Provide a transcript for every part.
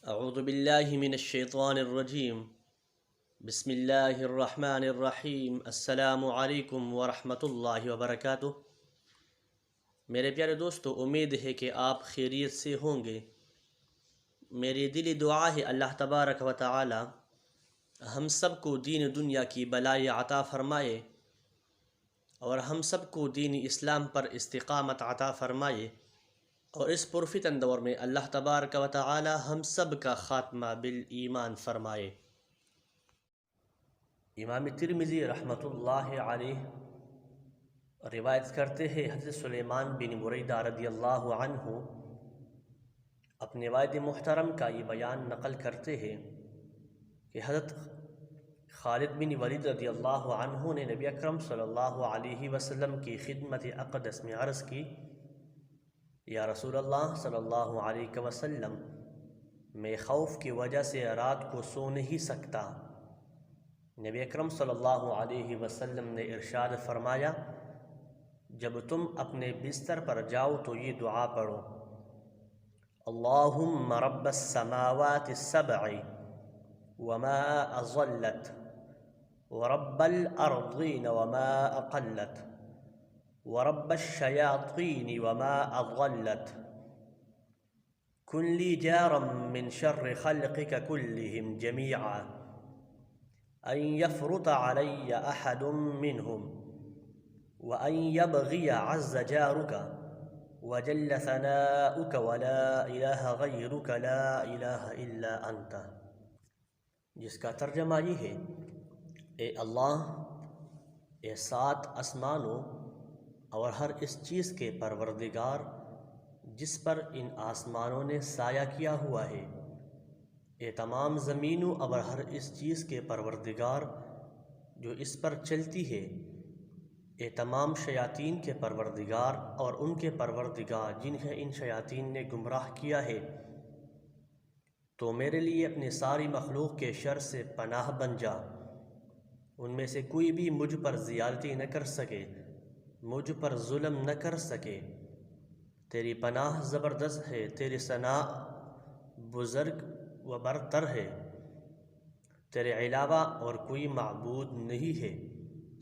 اعوذ باللہ من الشیطان الرجیم بسم اللہ الرحمن الرحیم السلام علیکم ورحمۃ اللہ وبرکاتہ۔ میرے پیارے دوستو، امید ہے کہ آپ خیریت سے ہوں گے۔ میری دلی دعا ہے اللہ تبارک و تعالی ہم سب کو دین دنیا کی بلائی عطا فرمائے اور ہم سب کو دین اسلام پر استقامت عطا فرمائے، اور اس پرفتن دور میں اللہ تبارک و تعالی ہم سب کا خاتمہ بالایمان فرمائے۔ امام ترمذی رحمۃ اللہ علیہ روایت کرتے ہیں، حضرت سلیمان بن بریدہ رضی اللہ عنہ اپنے والد محترم کا یہ بیان نقل کرتے ہیں کہ حضرت خالد بن ولید رضی اللہ عنہ نے نبی اکرم صلی اللہ علیہ وسلم کی خدمت اقدس میں عرض کی، یا رسول اللہ صلی اللہ علیہ وسلم، میں خوف کی وجہ سے رات کو سو نہیں سکتا۔ نبی اکرم صلی اللہ علیہ وسلم نے ارشاد فرمایا، جب تم اپنے بستر پر جاؤ تو یہ دعا پڑھو، اللہم رب السماوات السبع وما اضلت ورب الارضین وما اقلت ورب الشیاطین وما اضلت کن لی جارا من شر خلقک کلہم جمیعا ان یفرط علی احد منہم وان یبغی عز جارک وجل ثناؤک ولا الہ غیرک لا الہ الا انت، جس کا ترجمہ یہ ہے، اے اللہ، اے سات آسمانوں اور ہر اس چیز کے پروردگار جس پر ان آسمانوں نے سایہ کیا ہوا ہے، اے تمام زمینوں اور ہر اس چیز کے پروردگار جو اس پر چلتی ہے، اے تمام شیاطین کے پروردگار اور ان کے پروردگار جنہیں ان شیاطین نے گمراہ کیا ہے، تو میرے لیے اپنی ساری مخلوق کے شر سے پناہ بن جا، ان میں سے کوئی بھی مجھ پر زیادتی نہ کر سکے، مجھ پر ظلم نہ کر سکے، تیری پناہ زبردست ہے، تیری ثنا بزرگ و برتر ہے، تیرے علاوہ اور کوئی معبود نہیں ہے،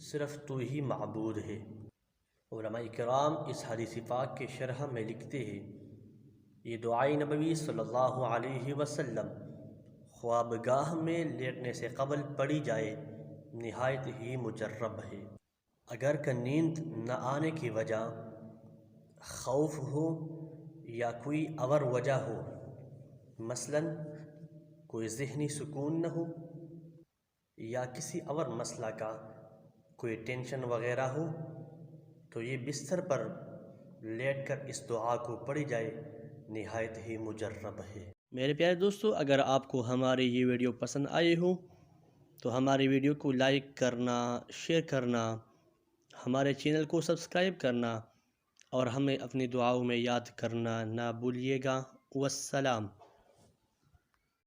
صرف تو ہی معبود ہے۔ علماء کرام اس حدیث پاک کے شرح میں لکھتے ہیں، یہ دعائے نبوی صلی اللہ علیہ وسلم خوابگاہ میں لیٹنے سے قبل پڑھی جائے نہایت ہی مجرب ہے۔ اگر کہ نیند نہ آنے کی وجہ خوف ہو یا کوئی اور وجہ ہو، مثلاً کوئی ذہنی سکون نہ ہو یا کسی اور مسئلہ کا کوئی ٹینشن وغیرہ ہو، تو یہ بستر پر لیٹ کر اس دعا کو پڑھی جائے نہایت ہی مجرب ہے۔ میرے پیارے دوستو، اگر آپ کو ہماری یہ ویڈیو پسند آئی ہو تو ہماری ویڈیو کو لائک کرنا، شیئر کرنا، ہمارے چینل کو سبسکرائب کرنا اور ہمیں اپنی دعاؤں میں یاد کرنا نہ بھولیے گا۔ والسلام۔